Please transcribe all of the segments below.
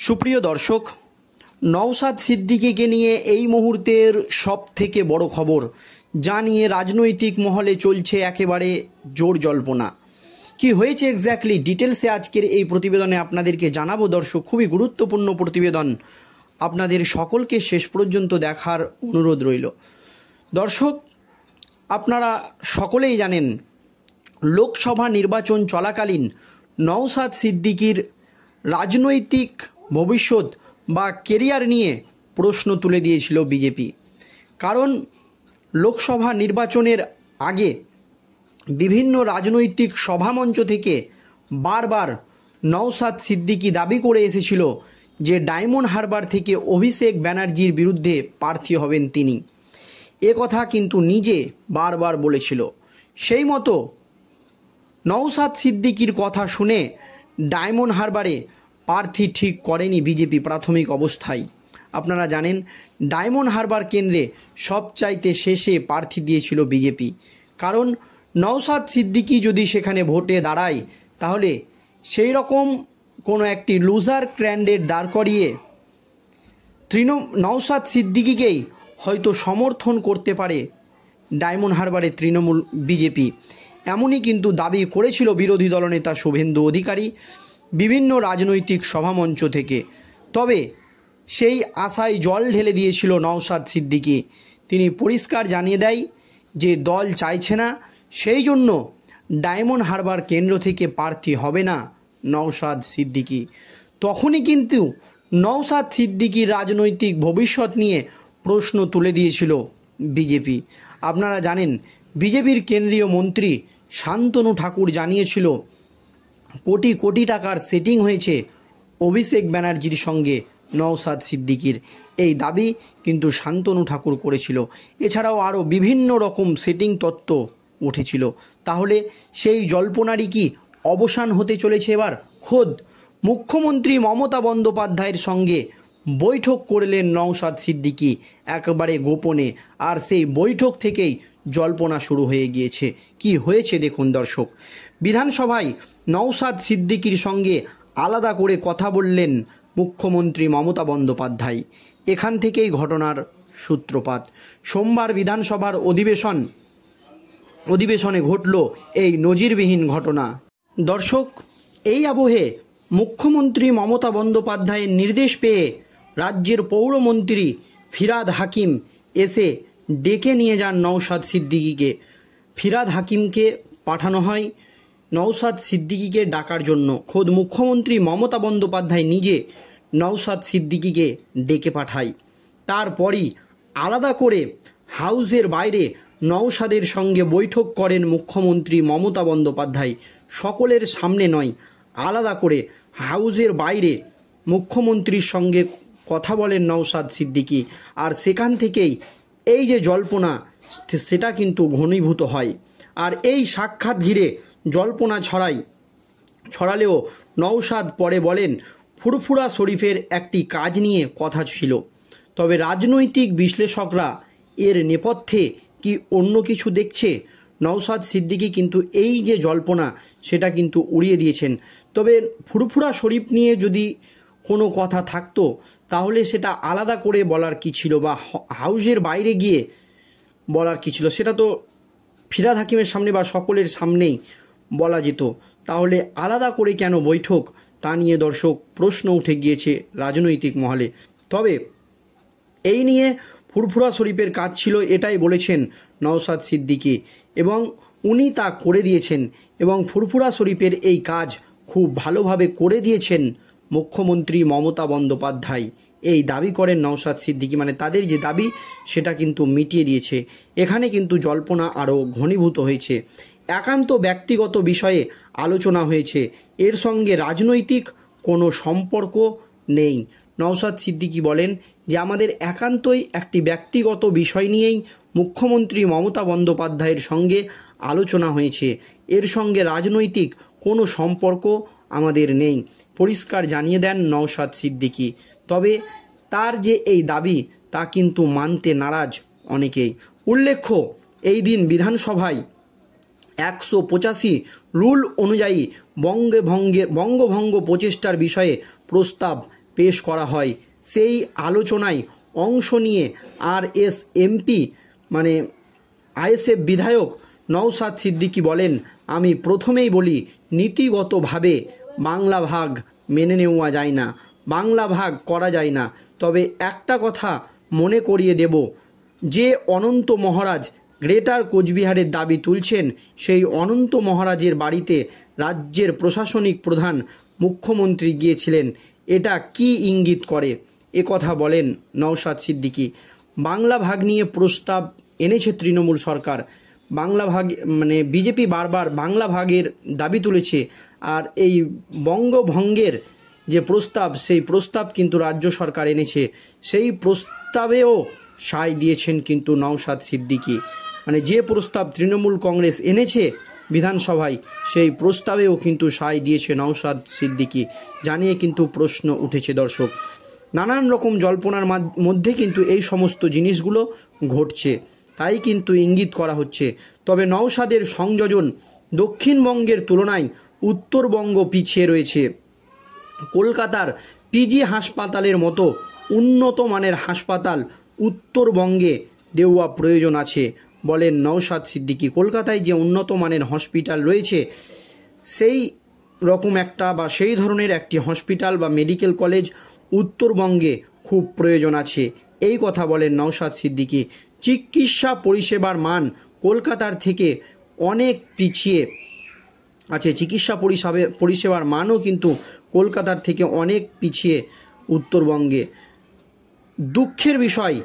সুপ্রিয় দর্শক, নওশাদ সিদ্দিকীকে নিয়ে এই মুহূর্তের সবথেকে বড় খবর, যা নিয়ে রাজনৈতিক মহলে চলছে একেবারে জোর জল্পনা। কি হয়েছে এক্স্যাক্টলি ডিটেলসে আজকের এই প্রতিবেদনে আপনাদেরকে জানাবো। দর্শক, খুবই গুরুত্বপূর্ণ প্রতিবেদন, আপনাদের সকলকে শেষ পর্যন্ত দেখার অনুরোধ রইল। দর্শক, আপনারা সকলেই জানেন লোকসভা নির্বাচন চলাকালীন নওশাদ সিদ্দিকীর রাজনৈতিক ভবিষ্যৎ বা কেরিয়ার নিয়ে প্রশ্ন তুলে দিয়েছিল বিজেপি। কারণ লোকসভা নির্বাচনের আগে বিভিন্ন রাজনৈতিক সভামঞ্চ থেকে বারবার নওশাদ সিদ্দিকী দাবি করে এসেছিল যে ডায়মন্ড হারবার থেকে অভিষেক ব্যানার্জির বিরুদ্ধে প্রার্থী হবেন তিনি। এ কথা কিন্তু নিজে বারবার বলেছিল। সেই মতো নওশাদ সিদ্দিকীর কথা শুনে ডায়মন্ড হারবারে প্রার্থী ঠিক করেনি বিজেপি প্রাথমিক অবস্থায়। আপনারা জানেন ডায়মন্ড হারবার কেন্দ্রে সবচাইতে শেষে প্রার্থী দিয়েছিল বিজেপি। কারণ নওশাদ সিদ্দিকী যদি সেখানে ভোটে দাঁড়ায়, তাহলে সেই রকম কোনো একটি লুজার ক্যান্ডিডেট দাঁড় করিয়ে নওশাদ সিদ্দিকীকেই হয়তো সমর্থন করতে পারে ডায়মন্ড হারবারে তৃণমূল বিজেপি। এমনই কিন্তু দাবি করেছিল বিরোধী দলনেতা শুভেন্দু অধিকারী বিভিন্ন রাজনৈতিক সভামঞ্চ থেকে। তবে সেই আশায় জল ঢেলে দিয়েছিল নওশাদ সিদ্দিকী। তিনি পরিষ্কার জানিয়ে দেয় যে দল চাইছে না, সেই জন্য ডায়মন্ড হারবার কেন্দ্র থেকে প্রার্থী হবে না নওশাদ সিদ্দিকী। তখনই কিন্তু নওশাদ সিদ্দিকীর রাজনৈতিক ভবিষ্যৎ নিয়ে প্রশ্ন তুলে দিয়েছিল বিজেপি। আপনারা জানেন বিজেপির কেন্দ্রীয় মন্ত্রী শান্তনু ঠাকুর জানিয়েছিল কোটি কোটি টাকার সেটিং হয়েছে অভিষেক ব্যানার্জির সঙ্গে নওশাদ সিদ্দিকীর। এই দাবি কিন্তু শান্তনু ঠাকুর করেছিল। এছাড়াও আরও বিভিন্ন রকম সেটিং তত্ত্ব উঠেছিল। তাহলে সেই জল্পনারই কি অবসান হতে চলেছে এবার? খোদ মুখ্যমন্ত্রী মমতা বন্দ্যোপাধ্যায়ের সঙ্গে বৈঠক করলেন নওশাদ সিদ্দিকী একেবারে গোপনে, আর সেই বৈঠক থেকেই জল্পনা শুরু হয়ে গিয়েছে। কি হয়েছে দেখুন দর্শক। বিধানসভায় নওশাদ সিদ্দিকীর সঙ্গে আলাদা করে কথা বললেন মুখ্যমন্ত্রী মমতা বন্দ্যোপাধ্যায়। এখান থেকেই ঘটনার সূত্রপাত। সোমবার বিধানসভার অধিবেশনে ঘটল এই নজিরবিহীন ঘটনা। দর্শক, এই আবহে মুখ্যমন্ত্রী মমতা বন্দ্যোপাধ্যায়ের নির্দেশ পেয়ে রাজ্যের পৌরমন্ত্রী ফিরহাদ হাকিম এসে ডেকে নিয়ে যান নওশাদ সিদ্দিকীকে। ফিরহাদ হাকিমকে পাঠানো হয় নওশাদ সিদ্দিকীকে ডাকার জন্য। খোদ মুখ্যমন্ত্রী মমতা বন্দ্যোপাধ্যায় নিজে নওশাদ সিদ্দিকীকে ডেকে পাঠায়। তারপরই আলাদা করে হাউসের বাইরে নওশাদের সঙ্গে বৈঠক করেন মুখ্যমন্ত্রী মমতা বন্দ্যোপাধ্যায়। সকলের সামনে নয়, আলাদা করে হাউসের বাইরে মুখ্যমন্ত্রীর সঙ্গে কথা বলেন নওশাদ সিদ্দিকী। আর সেখান থেকেই এই যে জল্পনা, সেটা কিন্তু ঘনীভূত হয়। আর এই সাক্ষাৎ ঘিরে জল্পনা ছড়ালেও নওশাদ পরে বলেন ফুরফুরা শরীফের একটি কাজ নিয়ে কথা ছিল। তবে রাজনৈতিক বিশ্লেষকরা এর নেপথ্যে কি অন্য কিছু দেখছে। নওশাদ সিদ্দিকী কিন্তু এই যে জল্পনা, সেটা কিন্তু উড়িয়ে দিয়েছেন। তবে ফুরফুরা শরীফ নিয়ে যদি কোনো কথা থাকতো, তাহলে সেটা আলাদা করে বলার কি ছিল, বা হাউসের বাইরে গিয়ে বলার কি ছিল, সেটা তো ফিরহাদ হাকিমের সামনে বা সকলের সামনেই বলা যেত। তাহলে আলাদা করে কেন বৈঠক, তা নিয়ে দর্শক প্রশ্ন উঠে গিয়েছে রাজনৈতিক মহলে। তবে এই নিয়ে ফুরফুরা শরীফের কাজ ছিল, এটাই বলেছেন নওশাদ সিদ্দিকী, এবং উনি তা করে দিয়েছেন। এবং ফুরফুরা শরীফের এই কাজ খুব ভালোভাবে করে দিয়েছেন মুখ্যমন্ত্রী মমতা বন্দ্যোপাধ্যায়। এই দাবি করেন নওশাদ সিদ্দিকী, মানে তাদের যে দাবি সেটা কিন্তু মিটিয়ে দিয়েছে। এখানে কিন্তু জল্পনা আরও ঘনীভূত হয়েছে। একান্ত ব্যক্তিগত বিষয়ে আলোচনা হয়েছে, এর সঙ্গে রাজনৈতিক কোনো সম্পর্ক নেই। নওশাদ সিদ্দিকী বলেন যে আমাদের একান্তই একটি ব্যক্তিগত বিষয় নিয়েই মুখ্যমন্ত্রী মমতা বন্দ্যোপাধ্যায়ের সঙ্গে আলোচনা হয়েছে, এর সঙ্গে রাজনৈতিক কোনো সম্পর্ক আমাদের নেই, পরিষ্কার জানিয়ে দেন নওশাদ সিদ্দিকী। তবে তার যে এই দাবি, তা কিন্তু মানতে নারাজ অনেকেই। উল্লেখ্য, এই দিন বিধানসভায় 185 রুল অনুযায়ী বঙ্গভঙ্গ প্রচেষ্টার বিষয়ে প্রস্তাব পেশ করা হয়। সেই আলোচনায় অংশ নিয়ে এমপি মানে আইএসএফ বিধায়ক নওশাদ সিদ্দিকী বলেন, আমি প্রথমেই বলি, নীতিগতভাবে বাংলা ভাগ মেনে নেওয়া যায় না, বাংলা ভাগ করা যায় না। তবে একটা কথা মনে করিয়ে দেব, যে অনন্ত মহারাজ গ্রেটার কোচবিহারের দাবি তুলছেন, সেই অনন্ত মহারাজের বাড়িতে রাজ্যের প্রশাসনিক প্রধান মুখ্যমন্ত্রী গিয়েছিলেন। এটা কি ইঙ্গিত করে? এ কথা বলেন নওশাদ সিদ্দিকী। বাংলা ভাগ নিয়ে প্রস্তাব এনেছে তৃণমূল সরকার। বাংলা ভাগ মানে বিজেপি বারবার বাংলা ভাগের দাবি তুলেছে, আর এই বঙ্গভঙ্গের যে প্রস্তাব, সেই প্রস্তাব কিন্তু রাজ্য সরকার এনেছে। সেই প্রস্তাবেও সায় দিয়েছেন কিন্তু নওশাদ সিদ্দিকী। মানে যে প্রস্তাব তৃণমূল কংগ্রেস এনেছে বিধানসভায়, সেই প্রস্তাবেও কিন্তু সায় দিয়েছে নওশাদ সিদ্দিকী। জানিয়ে কিন্তু প্রশ্ন উঠেছে দর্শক। নানান রকম জল্পনার মধ্যে কিন্তু এই সমস্ত জিনিসগুলো ঘটছে, তাই কিন্তু ইঙ্গিত করা হচ্ছে। তবে নওশাদের সংযোজন দক্ষিণবঙ্গের তুলনায় উত্তরবঙ্গ পিছিয়ে রয়েছে। কলকাতার পিজি হাসপাতালের মতো উন্নত মানের হাসপাতাল উত্তরবঙ্গে দেওয়া প্রয়োজন আছে বলেন নওশাদ সিদ্দিকী। কলকাতায় যে উন্নত মানের হসপিটাল রয়েছে, সেই রকম একটা বা সেই ধরনের একটি হসপিটাল বা মেডিকেল কলেজ উত্তরবঙ্গে খুব প্রয়োজন আছে, এই কথা বলেন নওশাদ সিদ্দিকী। চিকিৎসা পরিষেবার মান কলকাতার থেকে অনেক পিছিয়ে আছে। চিকিৎসা পরিষেবার মানও কিন্তু কলকাতার থেকে অনেক পিছিয়ে উত্তরবঙ্গে। দুঃখের বিষয়,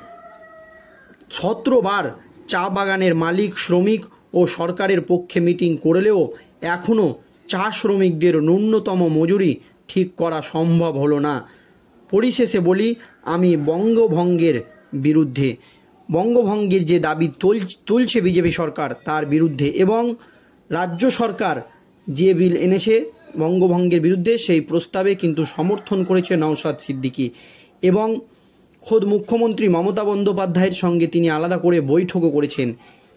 17 বার চা বাগানের মালিক, শ্রমিক ও সরকারের পক্ষে মিটিং করলেও এখনও চা শ্রমিকদের ন্যূনতম মজুরি ঠিক করা সম্ভব হলো না। পরিশেষে বলি, আমি বঙ্গভঙ্গের বিরুদ্ধে, বঙ্গভঙ্গের যে দাবি তুলছে বিজেপি সরকার তার বিরুদ্ধে, এবং রাজ্য সরকার যে বিল এনেছে বঙ্গভঙ্গের বিরুদ্ধে, সেই প্রস্তাবে কিন্তু সমর্থন করেছে নওশাদ সিদ্দিকী। এবং খোদ মুখ্যমন্ত্রী মমতা বন্দ্যোপাধ্যায়ের সঙ্গে তিনি আলাদা করে বৈঠকও করেছেন।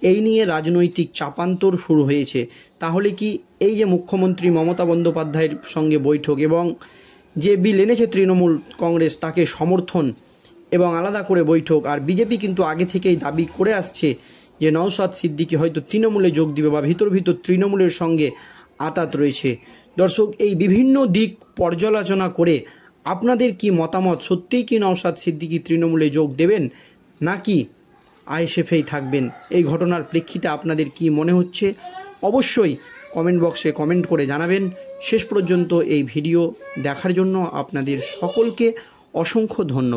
এই নিয়ে রাজনৈতিক চাপান্তর শুরু হয়েছে। তাহলে কি এই যে মুখ্যমন্ত্রী মমতা বন্দ্যোপাধ্যায়ের সঙ্গে বৈঠক এবং যে বিল এনেছে তৃণমূল কংগ্রেস তাকে সমর্থন এবং আলাদা করে বৈঠক, আর বিজেপি কিন্তু আগে থেকেই দাবি করে আসছে যে নওশাদ সিদ্দিকী হয়তো তৃণমূলে যোগ দিবে বা ভিতর তৃণমূলের সঙ্গে আঁতাত রয়েছে। দর্শক, এই বিভিন্ন দিক পর্যালোচনা করে আপনাদের কি মতামত? সত্যিই কি নওশাদ সিদ্দিকী তৃণমূলে যোগ দেবেন নাকি আইএসএফেই থাকবেন? এই ঘটনার প্রেক্ষিতে আপনাদের কি মনে হচ্ছে অবশ্যই কমেন্ট বক্সে কমেন্ট করে জানাবেন। শেষ পর্যন্ত এই ভিডিও দেখার জন্য আপনাদের সকলকে অসংখ্য ধন্যবাদ।